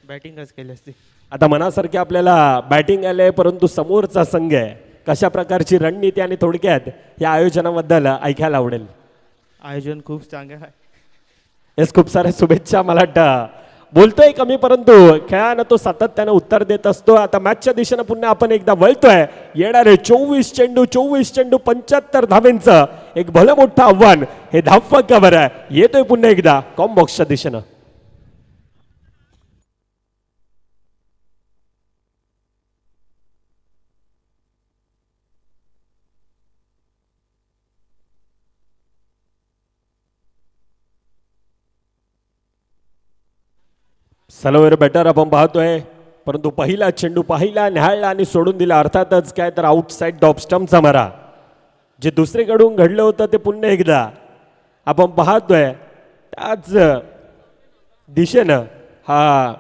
Speaker 2: बॅटिंगच केली असती.
Speaker 1: आता मनासारखे आपल्याला बॅटिंग आले परंतु समोरचा संघ आहे. कशा प्रकारची रणनीती आणि थोडक्यात या आयोजनाबद्दल ऐकायला आवडेल.
Speaker 2: आयोजन खूप चांगलं आहे.
Speaker 1: येस, खूप साऱ्या शुभेच्छा. मला वाटतं बोलतोय कमी परंतु खेळानं तो सातत्यानं उत्तर देत असतो. आता मॅचच्या दिशेनं पुन्हा आपण एकदा वळतोय. येणारे 24 चेंडू 75 धावेंचं एक भलं मोठं आव्हान. हे धावफलकावर आहे. येतोय पुन्हा एकदा कॉम्बॉक्सच्या दिशेनं. सलवेर बॅटर आपण पाहतोय परंतु पहिला चेंडू पाहिला, न्याहाळला आणि सोडून दिला. अर्थातच काय तर आउटसाइड डॉप स्टम्पचा मारा. जे दुसरीकडून घडलं होतं ते पुन्हा एकदा आपण पाहतोय. त्याच दिशेनं हा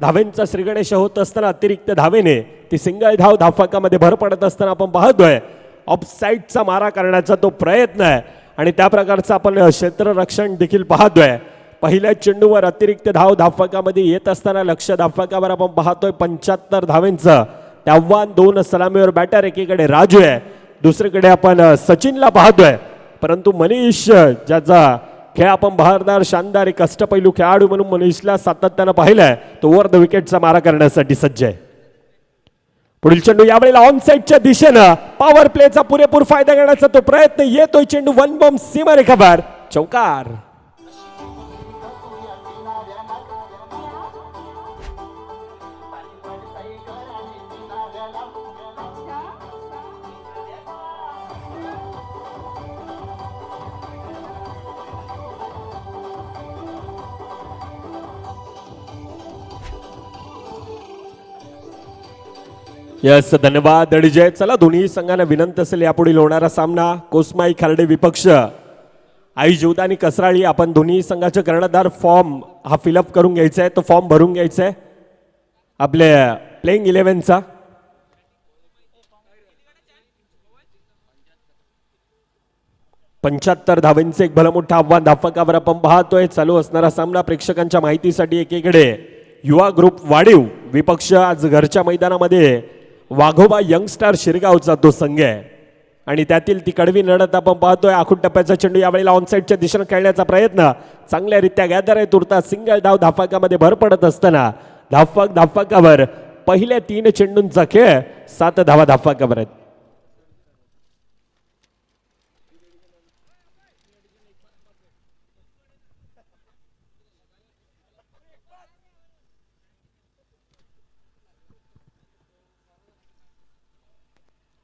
Speaker 1: धावेंचा श्रीगणेश होत असताना अतिरिक्त धावेने ती सिंगल धाव धावफलकामध्ये भर पडत असताना आपण पाहतोय. ऑफसाईडचा मारा करण्याचा तो प्रयत्न आहे आणि त्या प्रकारचं आपण क्षेत्ररक्षण देखील पाहतोय. पहिल्या चेंडूवर अतिरिक्त धाव धावफलकामध्ये येत असताना लक्ष धावफलकावर आपण पाहतोय 75 धावेंचं ते आव्हान. 2 सलामीवर बॅटर, एकीकडे राजू आहे, दुसरीकडे आपण सचिनला पाहतोय. परंतु मनीष, ज्याचा खेळ आपण बहारदार शानदार कष्टपैलू खेळाडू म्हणून मनीषला सातत्यानं पाहिलंय, तो ओव्हर द विकेटचा मारा करण्यासाठी सज्ज आहे. पुढील चेंडू यावेळेला ऑन साईडच्या दिशेनं पॉवर प्लेचा पुरेपूर फायदा घेण्याचा तो प्रयत्न. येतोय चेंडू, वन बॉम्ब सीमारेखावर, चौकार. यस, धन्यवाद अडिजय. चला, दोन्ही संघांना विनंती असेल यापुढील होणारा सामना कोसमाई खार्डे विपक्ष आई जीवदा आणि कसराळी. आपण दोन्ही संघाचे कर्णधार फॉर्म हा फिलअप करून घ्यायचा आहे, तो फॉर्म भरून घ्यायचा आहे आपल्या प्लेइंग 11चा. पंच्याहत्तर धावेंचे एक भलं मोठं आव्हान धावफलकावर आपण पाहतोय. चालू असणारा सामना प्रेक्षकांच्या माहितीसाठी एकीकडे युवा ग्रुप वाढीव विपक्ष आज घरच्या मैदानामध्ये वाघोबा यंगस्टार शिरगावचा तो संघ आहे आणि त्यातील ती कडवी लढत आपण पाहतोय. आखूड टप्प्याचा चेंडू यावेळेला ऑनसाईडच्या दिशेने खेळण्याचा प्रयत्न चांगल्यारीत्या गॅदर आहे. तुर्तास सिंगल धाव धावफलकामध्ये भर पडत असताना धावफलकावर पहिल्या 3 चेंडूंचा खेळ 7 धावा धावफलकावर आहेत.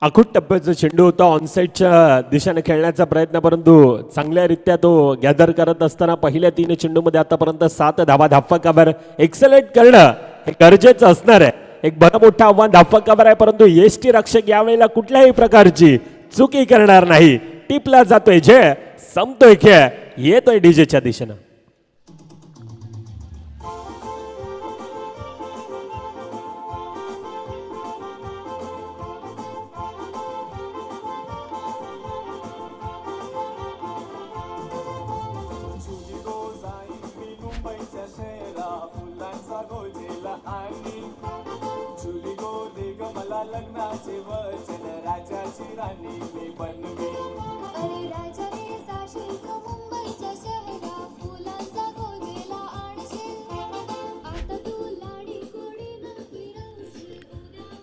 Speaker 1: आखूड टप्प्याचा चेंडू होता ऑनसाईडच्या दिशेने खेळण्याचा प्रयत्न, परंतु चांगल्यारीत्या तो गॅदर करत असताना पहिल्या 3 चेंडूमध्ये आतापर्यंत 7 धावा धावफलकावर एक्सलेट करणं हे गरजेचं असणार आहे. एक बरं मोठं आव्हान धावफलकावर आहे, परंतु यष्टी रक्षक यावेळेला कुठल्याही प्रकारची चुकी करणार नाही. टिपला जातोय जे संपतोय खेळ, येतोय डीजेच्या दिशेनं.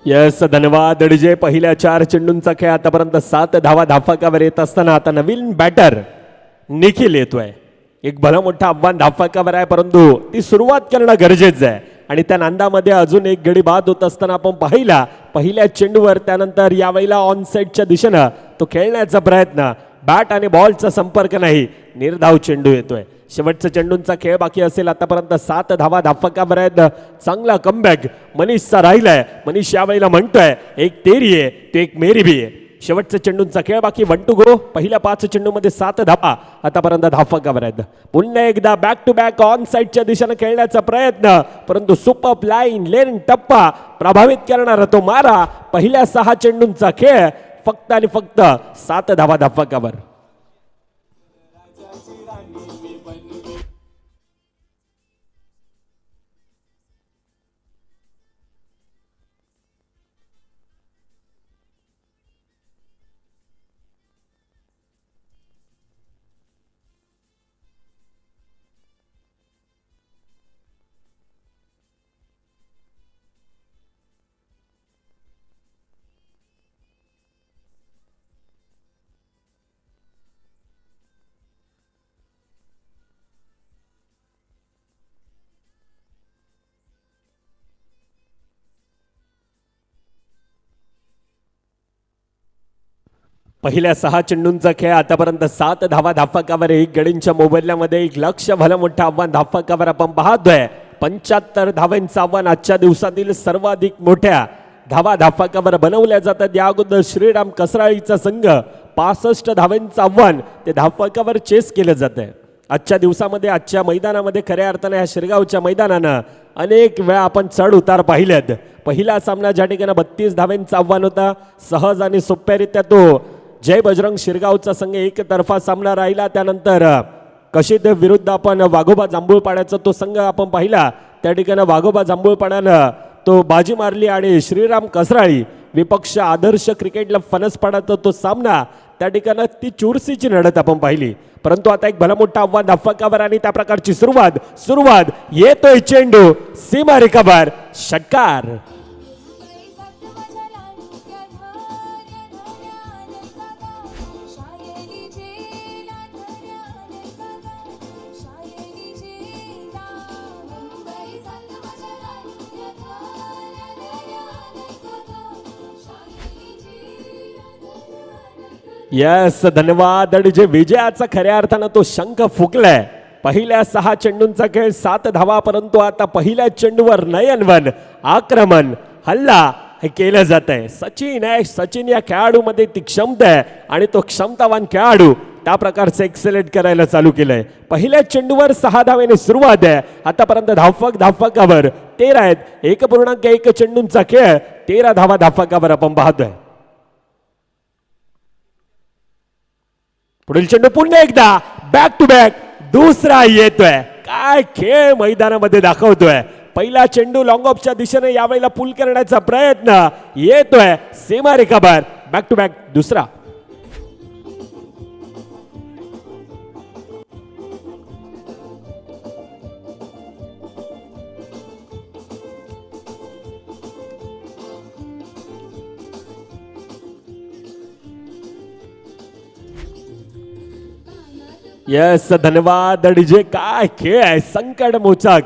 Speaker 1: यस, धन्यवाद अडिजय. पहिल्या 4 चेंडूंचा खेळ आतापर्यंत 7 धावा धावफलकावर येत असताना आता नवीन बॅटर निखिल येतोय. एक भलं मोठं आव्हान धावफलकावर आहे, परंतु ती सुरुवात करणं गरजेचं आहे आणि त्या नांदामध्ये अजून एक गडी बाद होत असताना आपण पाहिला पहिल्या चेंडूवर. त्यानंतर यावेळेला ऑन साईडच्या दिशेनं तो खेळण्याचा प्रयत्न, बॅट आणि बॉलचा संपर्क नाही, निर्धाव चेंडू येतोय. शेवटचा चेंडूंचा खेळ बाकी असेल. आतापर्यंत 7 धावा धावफलकावर आहेत. चांगला कमबॅक मनीषचा राहिलाय. मनीष यावेळेला म्हणतोय एक तेरी आहे तो एक मेरी भी आहे. शेवटचा चेंडूंचा खेळ बाकी, 1 टू गो. पहिल्या 5 चेंडूमध्ये 7 धावा आतापर्यंत धावफलकावर आहेत. पुन्हा एकदा बॅक टू बॅक ऑन साईडच्या दिशेने खेळण्याचा प्रयत्न, परंतु सुपर लाईन लेन टप्पा प्रभावित करणारा तो मारा. पहिल्या 6 चेंडूंचा खेळ फक्त आणि फक्त 7 धावा धावफलकावर. पहिल्या 6 चेंडूंचा खेळ आतापर्यंत 7 धावा धाफकावर. एक गडींच्या मोबदल्यामध्ये एक लक्ष भलं मोठं आव्हान धाफकावर आपण पाहतोय. 75 धावांचं आव्हान आजच्या दिवसातील सर्वाधिक मोठ्या धावा धाफकावर बनवल्या जातात. या अगोदर श्रीराम कसराळीचा संघ 65 धावांचं आव्हान ते धाफकावर चेस केलं जातंय. आजच्या दिवसामध्ये आजच्या मैदानामध्ये खऱ्या अर्थाने या शिरगावच्या मैदानानं अनेक वेळा आपण चढ उतार पाहिलेत. पहिला सामना ज्या ठिकाणी 32 धावांचं आव्हान होता, सहज आणि सोप्यारित्या तो जय बजरंग शिरगावचा संघ एकतर्फा सामना राहिला. त्यानंतर कशिद विरुद्ध आपण वाघोबा जांभूळपाड्याचा तो संघ आपण पाहिला. त्या ठिकाणी वाघोबा जांभूळपाड्यानं तो बाजी मारली आणि श्रीराम कसराळी विपक्ष आदर्श क्रिकेटला फणसपाडाचा तो सामना त्या ठिकाणी ती चुरशीची लढत आपण पाहिली. परंतु आता एक भला मोठा आव्हान धाफकावर आणि त्या प्रकारची सुरुवात येतोय चेंडू सीमा रेखावर षटकार. यस, धन्यवाद. आणि जे विजयाचा खऱ्या अर्थानं तो शंख फुकलाय. पहिल्या 6 चेंडूंचा खेळ 7 धावा, परंतु आता पहिल्या चेंडूवर नयनवन आक्रमण हल्ला हे केलं जात आहे. सचिन आहे, सचिन या खेळाडूमध्ये ती क्षमता आहे आणि तो क्षमतावान खेळाडू त्या प्रकारचं एक्सेलेंट करायला चालू केलंय. पहिल्या चेंडूवर 6 धावेने सुरुवात आहे. आतापर्यंत धावकावर 13 आहेत. 1.1 चेंडूंचा खेळ 13 धावा धावकावर आपण पाहतोय. पुढील चेंडू पुन्हा एकदा बॅक टू बॅक दुसरा येतोय. काय खेळ मैदानामध्ये दाखवतोय. पहिला चेंडू लॉंग ऑफच्या दिशेने यावेळेला पुल करण्याचा प्रयत्न येतोय सीमा रेखावर. बॅक टू बॅक दुसरा. यस, धन्यवाद. डीजे काय खेळ आहे, संकट मोचक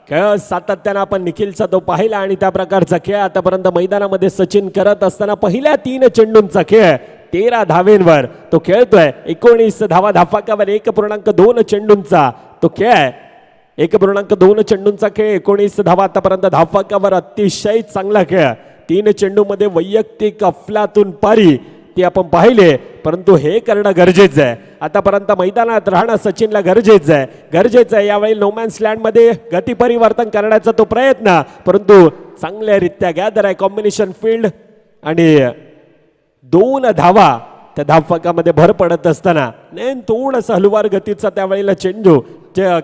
Speaker 1: खेळ सातत्यानं आपण निखिलचा तो पाहिला आणि त्या प्रकारचा खेळ आतापर्यंत मैदानामध्ये सचिन करत असताना पहिल्या 3 चेंडूंचा खेळ 13 धावेंवर तो खेळतोय. 19 धावा धाफकावर. 1.2 चेंडूंचा तो खेळ आहे. 1.2 चेंडूंचा खेळ 19 धावा आतापर्यंत धाफकावर. अतिशय चांगला खेळ. 3 चेंडूमध्ये वैयक्तिक अफलातून पारी ती आपण पाहिले, परंतु हे करणं गरजेचं आहे. आतापर्यंत मैदानात राहणं सचिनला गरजेचं आहे. यावेळी नोमॅन्स लँडमध्ये गती परिवर्तन करण्याचा तो प्रयत्न, परंतु चांगल्यारित्या गॅदर आहे कॉम्बिनेशन फील्ड आणि 2 धावा त्या धावफकामध्ये भर पडत असताना थोडंसं हलवार गतीचा त्यावेळेला चेंडू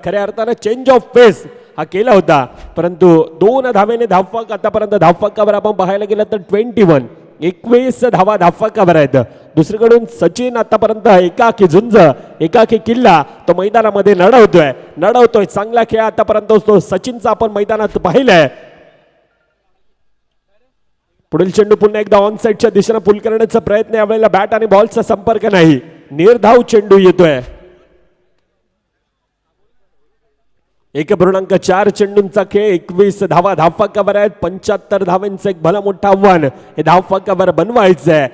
Speaker 1: खऱ्या अर्थानं चेंज ऑफ पेस हा केला होता, परंतु 2 धावेने धावफक आतापर्यंत धावफकावर आपण पाहायला गेलं तर 21 धावा धावफकावर आहेत. दुसरीकडून सचिन आतापर्यंत एकाकी झुंज एकाकी किल्ला तो मैदानामध्ये लढवतोय. चांगला खेळ आतापर्यंत तो सचिनचा आपण मैदानात पाहिलाय. पुढील चेंडू पुन्हा एकदा ऑन साइडच्या दिशेने पुल करण्याचा प्रयत्न. यावेळेला बॅट आणि बॉलचा संपर्क नाही. निर्धाव चेंडू येतोय. 1.4 चेंडूंचा खेळ 21 धावा धावफकावर आहेत. 75 धावांचं एक भला मोठं आव्हान हे धावफकावर बनवायचंय.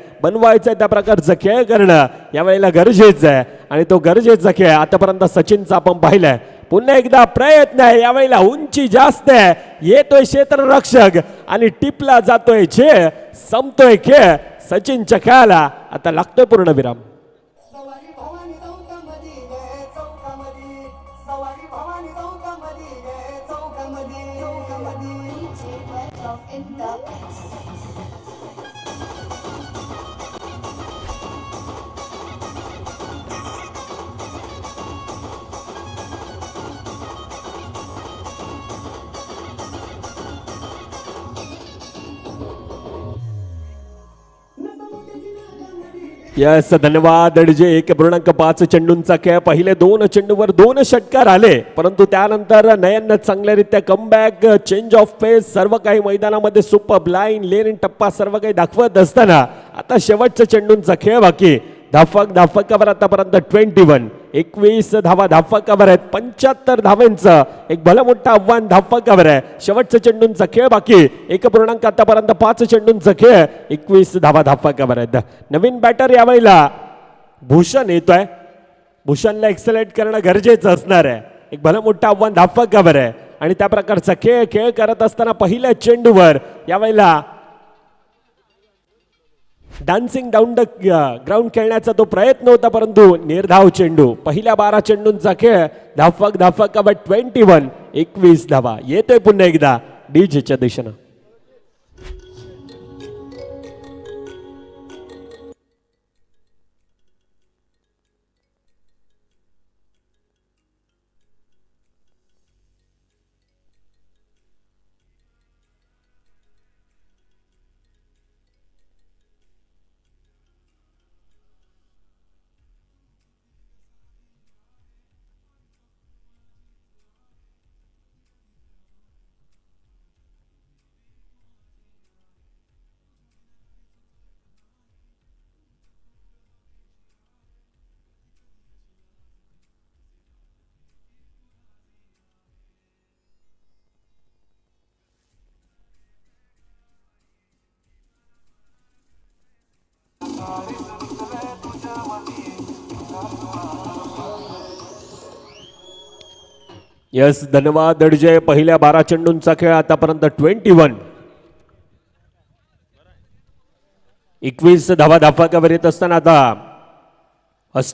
Speaker 1: त्या प्रकारचं खेळ करणं यावेळेला गरजेचं आहे आणि तो गरजेचा खेळ आतापर्यंत सचिनचा आपण पाहिलाय. पुन्हा एकदा प्रयत्न आहे. यावेळेला उंची जास्त आहे. येतोय क्षेत्ररक्षक आणि टिपला जातोय खेळ. संपतोय खेळ. सचिनच्या खेळाला आता लागतोय पूर्णविराम. यस, धन्यवाद. जे 1.5 चेंडूंचा खेळ. पहिले 2 चेंडूवर 2 षटकार आले, परंतु त्यानंतर नयन चांगल्यारित्या कमबॅक चेंज ऑफ पेस सर्व काही मैदानामध्ये सुपर लाईन लेन टप्पा सर्व काही दाखवत असताना आता शेवटच्या चेंडूंचा खेळ बाकी. धावफकावर आतापर्यंत 21 धावा धावफलकावर आहेत. 75 धावांचं एक भलं मोठं आव्हान धावफलकावर आहे. शेवटचा चेंडूंचा खेळ बाकी 1 आतापर्यंत 5 चेंडूंचा खेळ 21 धावा धावफलकावर आहेत. नवीन बॅटर यावेळेला भूषण येतोय. भूषणला एक्सलेट करणं गरजेचं असणार आहे. एक भलं मोठं आव्हान धावफलकावर आहे आणि त्या प्रकारचा खेळ करत असताना पहिल्या चेंडूवर यावेळेला डान्सिंग डाऊन द ग्राउंड खेळण्याचा तो प्रयत्न होता, परंतु निर्धाव चेंडू. पहिल्या 12 चेंडूंचा खेळ धावफलकावर 21 21 धावा. येतोय पुन्हा एकदा डीजेच्या दिशेनं. यस, धन्यवाद अडजय. पहिल्या 12 चेंडूंचा खेळ आतापर्यंत 21 21 धावा धावफलकावर येत असताना आता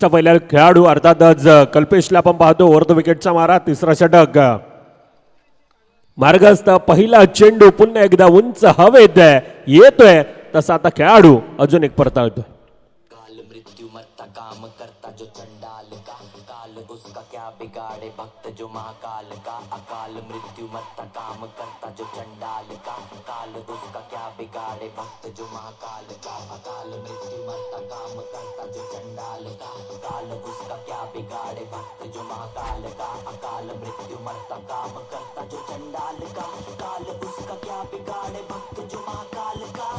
Speaker 1: पहिल्या खेळाडू अर्थातच कल्पेशला आपण पाहतो. ओव्हर द विकेटचा मारा, तिसरा षटक मार्गस्थ. पहिला चेंडू पुन्हा एकदा उंच हवेत येतोय, तसा आता खेळाडू अजून एक परताळतोय.
Speaker 4: काल मृत्यु मरता काम करता जो चंडाल का, काल उसका क्या बिगाड़े भक्त जो महाकाल का. अकाल मृत्यु मरता काम करता जो चंडाल का, काल उसका क्या बिगाड़े भक्त जो महाकाल का. अकाल मृत्यु मरता काम करता जो चंडाल का, काल उसका क्या बिगाड़े भक्त जो महाकाल का. अकाल मृत्यु मरता काम करता जो चंडाल का, काल उसका क्या बिगाड़े भक्त जो महाकाल का.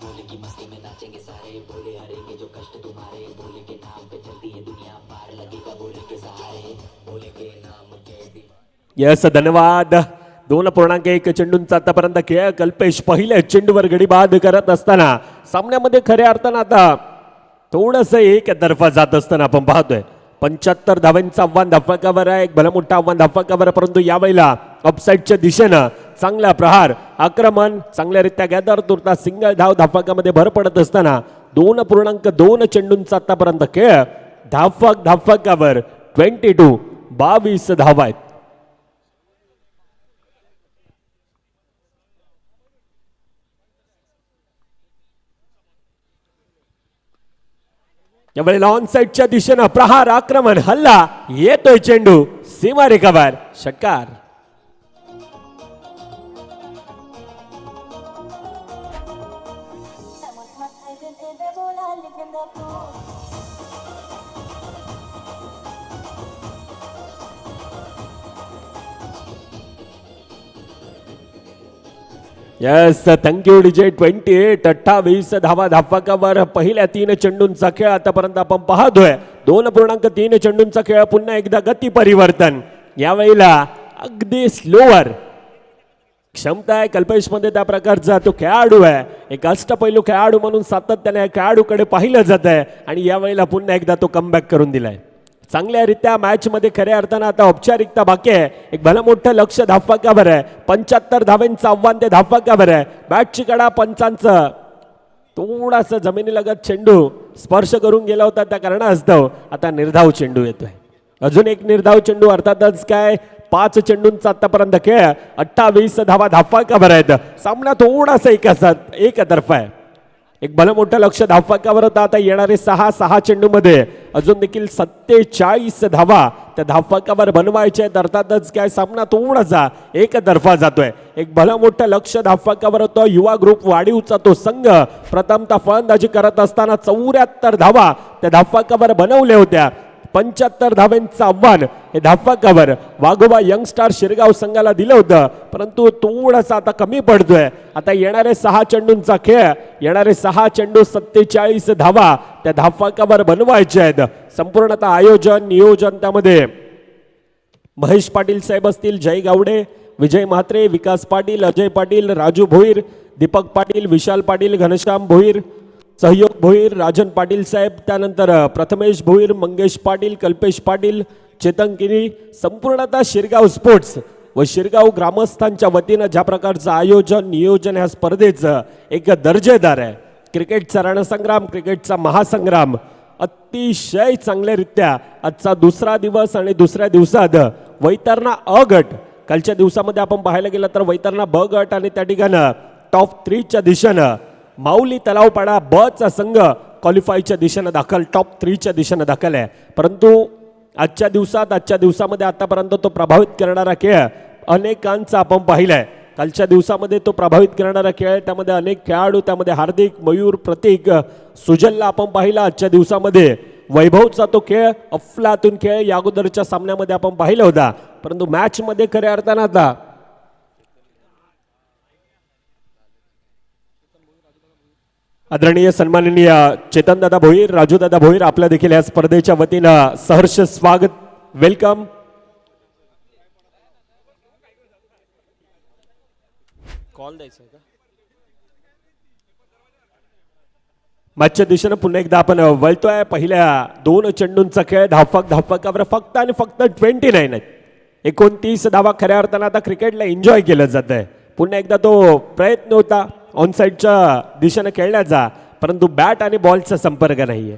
Speaker 4: भोले की मस्ती में नाचेंगे सारे, भोले हरेंगे जो कष्ट तुम्हारे. भोले के नाम पे चलती है दुनिया, पार लगेगा भोले के सहारे. भोले के नाम के
Speaker 1: यस, धन्यवाद. 2.1 चेंडूंचा आतापर्यंत खेळ. कल्पेश पहिल्या चेंडूवर गडी बाद करत असताना सामन्यामध्ये खऱ्या अर्थानं आता थोडंसं एकतर्फा जात असताना आपण पाहतोय. 75 धावांचं आव्हान धावफलकावर आहे. एक भलं मोठं आव्हान धावफलकावर, परंतु यावेळेला ऑफसाईडच्या दिशेनं चांगला प्रहार, आक्रमण चांगल्यारीत्या गॅदर तुरता सिंगल धाव धावफलकामध्ये भर पडत असताना 2.2 चेंडूंचा आतापर्यंत खेळ. धावफलकावर 22 धावा आहेत. यावेळेला ऑन साईडच्या दिशेनं प्रहार, आक्रमण, हल्ला. येतोय चेंडू सीमारेखावर, षटकार. Yes, thank you DJ. 28 धावा धावफलकावर. पहिल्या 3 चेंडूंचा खेळ आतापर्यंत आपण पाहतोय. 2.3 चेंडूंचा खेळ. पुन्हा एकदा गती परिवर्तन. यावेळेला अगदी स्लोअर क्षमता आहे कल्पेशमध्ये. त्या प्रकारचा तो खेळाडू आहे. एक अष्टपैलू खेळाडू म्हणून सातत्याने या खेळाडूकडे पाहिलं जात आहे आणि यावेळेला पुन्हा एकदा तो कमबॅक करून दिलाय. चांगल्यारीत्या मॅच मध्ये खऱ्या अर्थानं आता औपचारिकता बाकी आहे. एक भलं मोठं लक्ष धावफलकावर आहे. 75 धावांचं आव्हान ते धावफलकावर आहे. बॅटची कडा पंचांचं थोडासा जमिनीलगत चेंडू स्पर्श करून गेला होता, त्या कारणास्तव आता निर्धाव चेंडू येतोय. अजून एक निर्धाव चेंडू. अर्थातच काय 5 चेंडूंचा आतापर्यंत खेळ. 28 धावा धावफलकावर आहेत. सामना थोडासा एकतर्फा आहे. एक भलं मोठं लक्ष धावफलकावर होता. आता येणारे 6 चेंडूमध्ये अजून देखील 47 धावा त्या धावफलकावर बनवायचे आहेत. अर्थातच काय सामना थोडासा एकतर्फा जातोय. एक भलं मोठं लक्ष धावफलकावर होतं. युवा ग्रुप वाढीवचा तो संघ प्रथमतः फलंदाजी करत असताना 74 धावा त्या धावफलकावर बनवल्या होत्या. 75 धावांचं आव्हान हे धावफलकावर वाघोबा यंग स्टार शिरगाव संघाला दिलं होतं, परंतु थोडासा आता कमी पडतोय. आता येणारे 6 चेंडूंचा खेळ, येणारे 6 चेंडू 47 धावा त्या धावफलकावर बनवायचे आहेत. संपूर्णतः आयोजन नियोजन त्यामध्ये महेश पाटील साहेब असतील, जय गावडे, विजय म्हात्रे, विकास पाटील, अजय पाटील, राजू भोईर, दीपक पाटील, विशाल पाटील, घनश्याम भोईर, सहयोग भोईर, राजन पाटील साहेब, त्यानंतर प्रथमेश भोईर, मंगेश पाटील, कल्पेश पाटील, चेतन किनी. संपूर्णतः शिरगाव स्पोर्ट्स व शिरगाव ग्रामस्थांच्या वतीनं ज्या प्रकारचं आयोजन नियोजन ह्या स्पर्धेचं एक दर्जेदार आहे. क्रिकेटचा रणसंग्राम, क्रिकेटचा महासंग्राम अतिशय चांगल्यारित्या आजचा दुसरा दिवस आणि दुसऱ्या दिवसात वैतरणा अ गट, कालच्या दिवसामध्ये आपण पाहायला गेलं तर वैतरणा ब गट आणि त्या ठिकाणं टॉप 3च्या दिशेनं माऊली तलावपाडा ब चा संघ क्वालिफायच्या दिशेनं दाखल, टॉप 3च्या दिशेनं दाखल आहे. परंतु आजच्या दिवसामध्ये आतापर्यंत तो प्रभावित करणारा खेळ अनेकांचा आपण पाहिलाय. कालच्या दिवसामध्ये तो प्रभावित करणारा खेळ, त्यामध्ये अनेक खेळाडू, त्यामध्ये हार्दिक, मयूर, प्रतीक, सुजलला आपण पाहिला. आजच्या दिवसामध्ये वैभवचा तो खेळ, अफलातून खेळ या अगोदरच्या सामन्यामध्ये आपण पाहिला होता, परंतु मॅच मध्ये खऱ्या अर्थानं आता आदरणीय सन्माननीय चेतनदादा भोईर, राजूदादा भोईर आपल्या देखील या स्पर्धेच्या वतीनं सहर्ष स्वागत, वेलकम. कॉल द्यायचा का मॅचच्या दिशेनं पुन्हा एकदा आपण वळतोय. पहिल्या 2 चेंडूंचा खेळ, धावफलकावर फक्त आणि फक्त 29 आहेत. 29 धावा खऱ्या अर्थानं आता क्रिकेटला एन्जॉय केलं जात आहे. पुन्हा एकदा तो प्रयत्न होता ऑनसाईडच्या दिशेनं खेळण्याचा, परंतु बॅट आणि बॉलचा संपर्क नाहीये.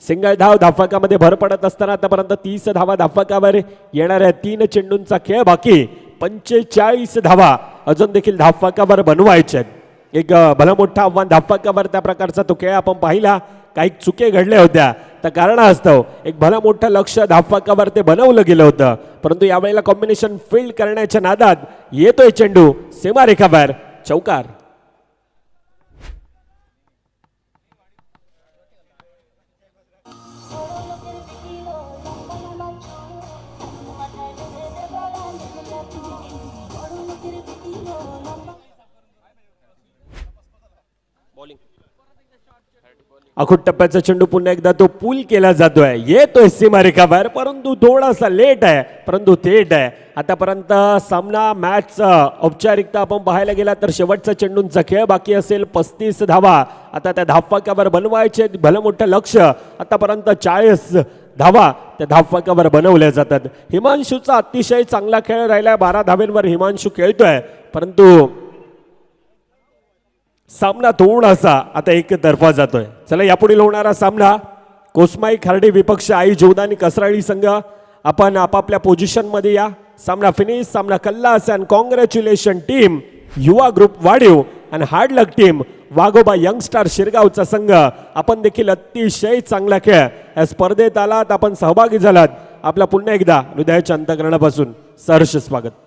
Speaker 1: सिंगल धाव धावफलकामध्ये भर पडत असताना आतापर्यंत 30 धावा धावफलकावर, येणाऱ्या 3 चेंडूंचा खेळ बाकी, 45 धावा अजून देखील धावफलकावर बनवायचे आहेत. एक भला मोठा आव्हान धावफलकावर, त्या प्रकारचा तो खेळ आपण पाहिला. काही चुके घडल्या होत्या, त्या कारणास्तव एक भला मोठं लक्ष धावफलकावर ते बनवलं गेलं होतं, परंतु यावेळेला कॉम्बिनेशन फील्ड करण्याच्या नादात येतोय चेंडू सीमारेखाबाहेर, चौकार. अखूट टप्प्याचा चेंडू पुन्हा एकदा तो पूल केला जातोय, येतोय सीमारेखाबाहेर, परंतु थोडासा लेट आहे, परंतु थेट आहे. आतापर्यंत सामना मॅच औपचारिकता आपण पाहायला गेला तर शेवटचा चेंडूंचा खेळ बाकी असेल. 35 धावा आता त्या धावफलकावर बनवायचे, भलं मोठं लक्ष. आतापर्यंत 40 धावा त्या धावफलकावर बनवल्या जातात. हिमांशूचा अतिशय चांगला खेळ राहिलाय, 12 धावेंवर हिमांशू खेळतोय, परंतु सामना थोडासा आता एकतर्फा जातोय. चला यापुढील होणारा सामना कोसमाई खार्डी विपक्ष आई जोदानी कसराळी संघ, आपण आपापल्या पोझिशन मध्ये या. सामना फिनिश, सामना कल्लास अँड कॉंग्रॅच्युलेशन टीम युवा ग्रुप वाढीव आणि हार्ड लक टीम वाघोबा यंग स्टार शिरगावचा संघ. आपण देखील अतिशय चांगला खेळ या स्पर्धेत आलात, आपण सहभागी झालात. आपला पुन्हा एकदा हृदयाच्या अंतःकरणापासून सहर्ष स्वागत.